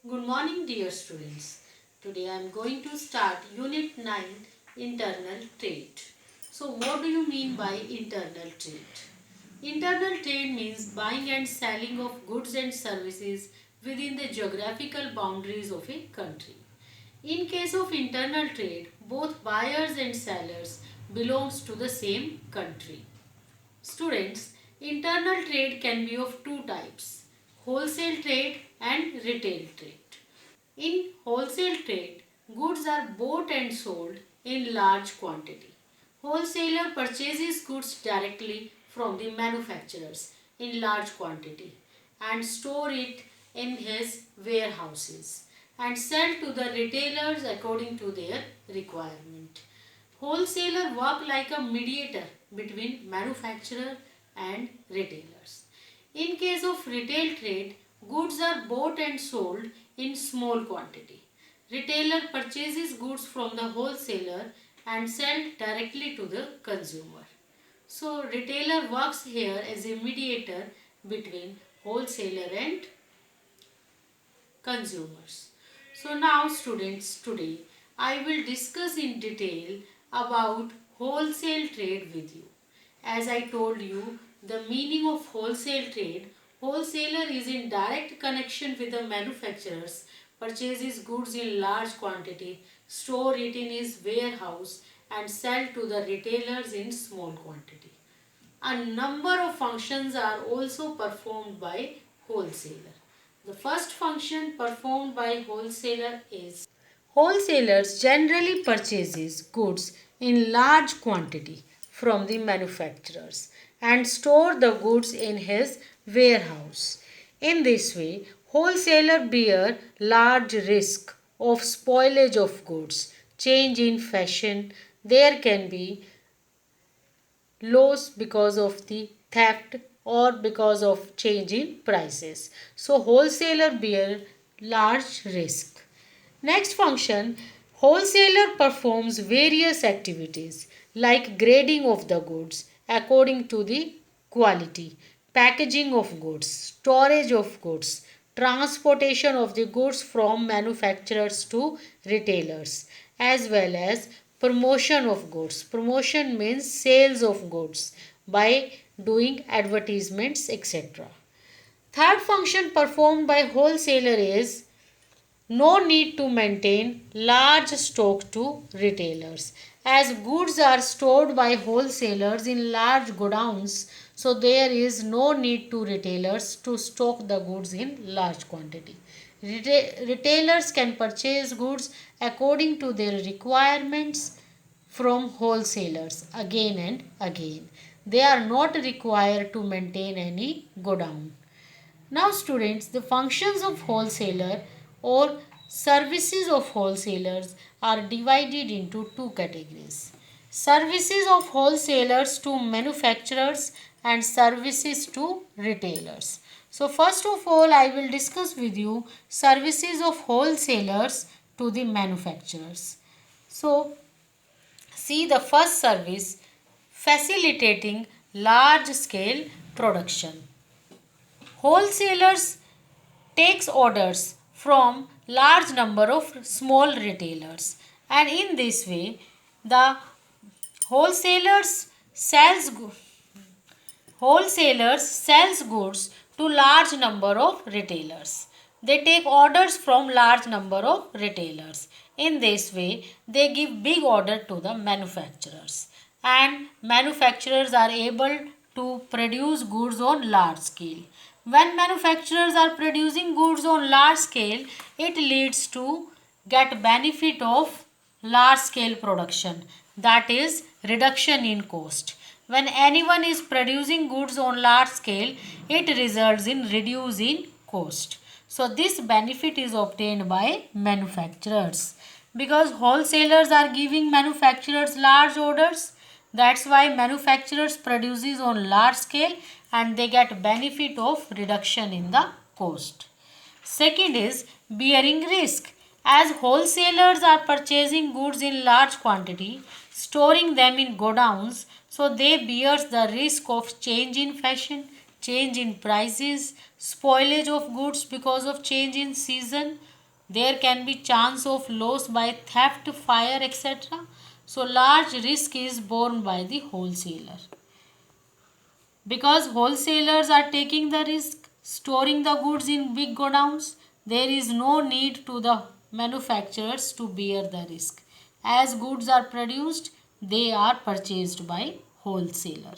Good morning, dear students. Today I am going to start Unit 9 Internal Trade. So, what do you mean by internal trade? Internal trade means buying and selling of goods and services within the geographical boundaries of a country. In case of internal trade, both buyers and sellers belongs to the same country. Students, internal trade can be of two types, wholesale trade and retail trade. In wholesale trade, goods are bought and sold in large quantity. Wholesaler purchases goods directly from the manufacturers in large quantity and store it in his warehouses and sell to the retailers according to their requirement. Wholesaler work like a mediator between manufacturer and retailers. In case of retail trade, goods are bought and sold in small quantity. Retailer purchases goods from the wholesaler and sell directly to the consumer. So retailer works here as a mediator between wholesaler and consumers. So now students, today I will discuss in detail about wholesale trade with you. As I told you, the meaning of wholesale trade, wholesaler is in direct connection with the manufacturers, purchases goods in large quantity, store it in his warehouse and sell to the retailers in small quantity. A number of functions are also performed by wholesaler. The first function performed by wholesaler is wholesalers generally purchases goods in large quantity from the manufacturers and store the goods in his warehouse. In this way, wholesaler bear large risk of spoilage of goods, change in fashion. There can be loss because of the theft or because of change in prices. So wholesaler bear large risk. Next function, wholesaler performs various activities like grading of the goods according to the quality, packaging of goods, storage of goods, transportation of the goods from manufacturers to retailers, as well as promotion of goods. Promotion means sales of goods by doing advertisements, etc. Third function performed by wholesaler is no need to maintain large stock to retailers. As goods are stored by wholesalers in large godowns, so there is no need to retailers to stock the goods in large quantity. Retailers can purchase goods according to their requirements from wholesalers again and again. They are not required to maintain any godown. Now students, the functions of wholesaler or services of wholesalers are divided into two categories. Services of wholesalers to manufacturers and services to retailers. So first of all, I will discuss with you services of wholesalers to the manufacturers. So see the first service, facilitating large scale production. Wholesalers takes orders from large number of small retailers, and in this way the wholesalers sells wholesalers sells goods to large number of retailers. They take orders from large number of retailers. In this way, they give big order to the manufacturers, and manufacturers are able to produce goods on large scale. When manufacturers are producing goods on large scale, it leads to get benefit of large scale production, that is reduction in cost. When anyone is producing goods on large scale, it results in reduce in cost. So this benefit is obtained by manufacturers because wholesalers are giving manufacturers large orders. That's why manufacturers produces on large scale and they get benefit of reduction in the cost. Second is bearing risk. As wholesalers are purchasing goods in large quantity, storing them in godowns, so they bears the risk of change in fashion, change in prices, spoilage of goods because of change in season, there can be chance of loss by theft, fire, etc. So large risk is borne by the wholesaler. Because wholesalers are taking the risk, storing the goods in big godowns, there is no need to the manufacturers to bear the risk. As goods are produced, they are purchased by wholesaler.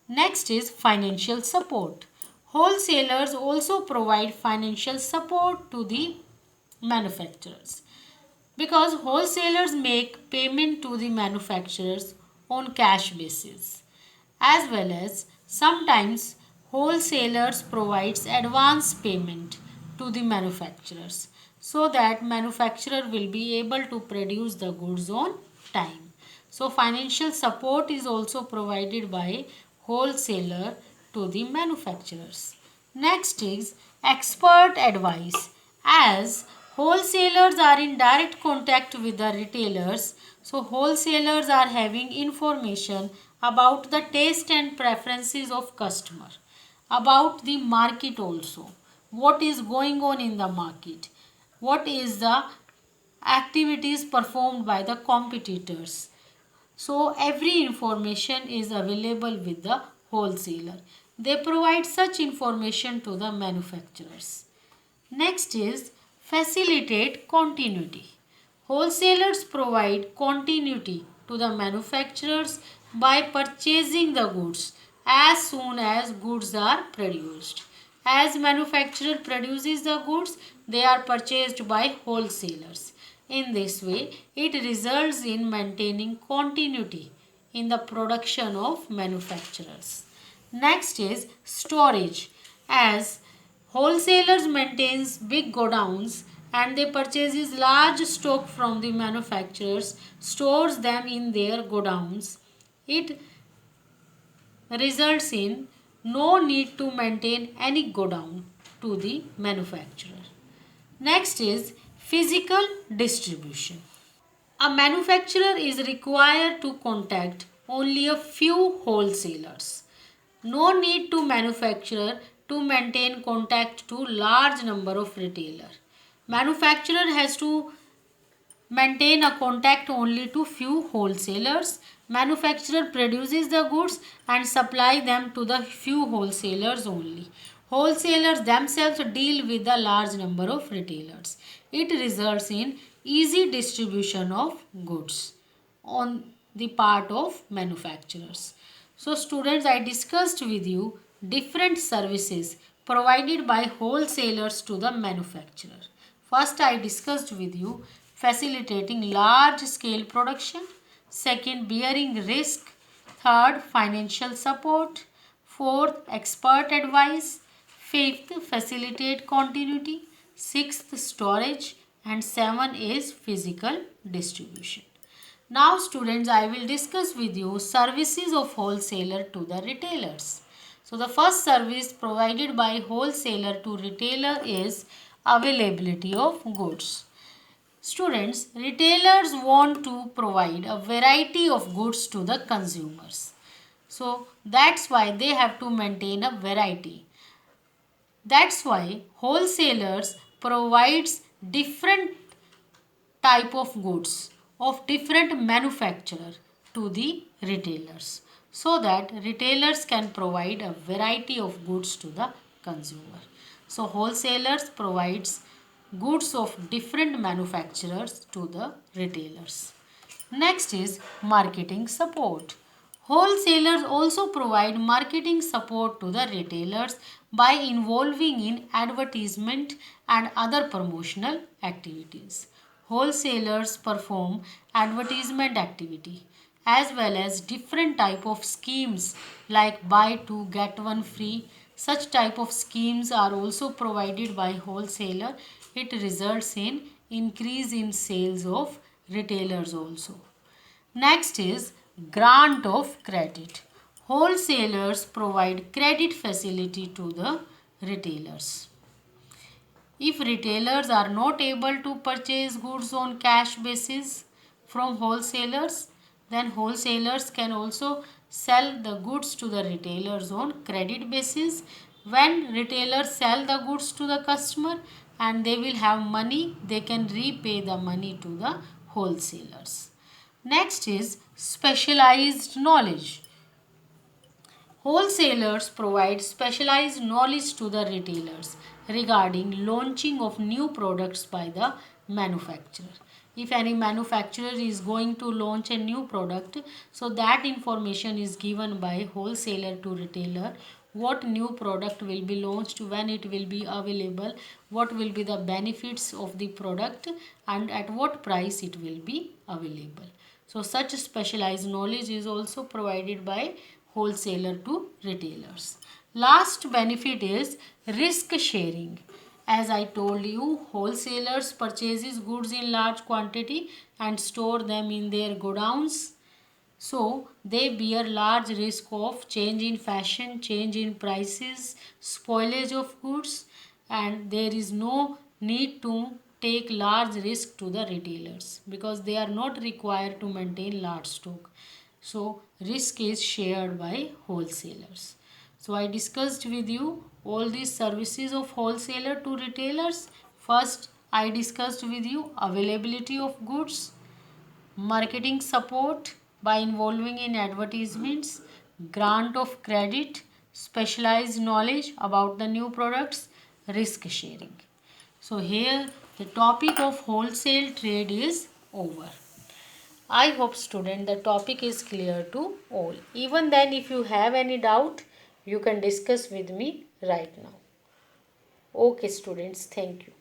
Next is financial support. Wholesalers also provide financial support to the manufacturers because wholesalers make payment to the manufacturers on cash basis, as well as sometimes wholesalers provides advance payment to the manufacturers so that manufacturer will be able to produce the goods on time. So financial support is also provided by wholesaler to the manufacturers. Next is expert advice. As wholesalers are in direct contact with the retailers, so wholesalers are having information about the taste and preferences of customer, about the market also, what is going on in the market, what is the activities performed by the competitors. So every information is available with the wholesaler. They provide such information to the manufacturers. Next is facilitate continuity. Wholesalers provide continuity to the manufacturers by purchasing the goods as soon as goods are produced. As manufacturer produces the goods, they are purchased by wholesalers. In this way, it results in maintaining continuity in the production of manufacturers. Next is storage. As wholesalers maintains big godowns and they purchases large stock from the manufacturers, stores them in their godowns. It results in no need to maintain any godown to the manufacturer. Next is physical distribution. A manufacturer is required to contact only a few wholesalers. No need to manufacturer to maintain contact to large number of retailer. Manufacturer has to maintain a contact only to few wholesalers. Manufacturer produces the goods and supply them to the few wholesalers only. Wholesalers themselves deal with the large number of retailers. It results in easy distribution of goods on the part of manufacturers. So students, I discussed with you different services provided by wholesalers to the manufacturer. First, I discussed with you facilitating large scale production. Second, bearing risk. Third, financial support. Fourth, expert advice. Fifth, facilitate continuity. Sixth, storage. And seven is physical distribution. Now students, I will discuss with you services of wholesaler to the retailers. So the first service provided by wholesaler to retailer is availability of goods. Students, retailers want to provide a variety of goods to the consumers. So that's why they have to maintain a variety. That's why wholesalers provides different type of goods of different manufacturer to the retailers so that retailers can provide a variety of goods to the consumer. So wholesalers provides goods of different manufacturers to the retailers. Next is marketing support. Wholesalers also provide marketing support to the retailers by involving in advertisement and other promotional activities. Wholesalers perform advertisement activity as well as different type of schemes like buy two get one free. Such type of schemes are also provided by wholesaler. It results in increase in sales of retailers also. Next is grant of credit. Wholesalers provide credit facility to the retailers. If retailers are not able to purchase goods on cash basis from wholesalers, then wholesalers can also sell the goods to the retailers on credit basis. When retailers sell the goods to the customer, and they will have money, they can repay the money to the wholesalers. Next is specialized knowledge. Wholesalers provide specialized knowledge to the retailers regarding launching of new products by the manufacturer. If any manufacturer is going to launch a new product, so that information is given by wholesaler to retailer. What new product will be launched, when it will be available, what will be the benefits of the product, and at what price it will be available. So such specialized knowledge is also provided by wholesaler to retailers. Last benefit is risk sharing. As I told you, wholesalers purchases goods in large quantity and store them in their godowns. So they bear large risk of change in fashion, change in prices, spoilage of goods, and there is no need to take large risk to the retailers because they are not required to maintain large stock. So risk is shared by wholesalers. So I discussed with you all these services of wholesaler to retailers. First, I discussed with you availability of goods, marketing support by involving in advertisements, grant of credit, specialized knowledge about the new products, risk sharing. So here the topic of wholesale trade is over. I hope student the topic is clear to all. Even then if you have any doubt, you can discuss with me right now. Okay students, thank you.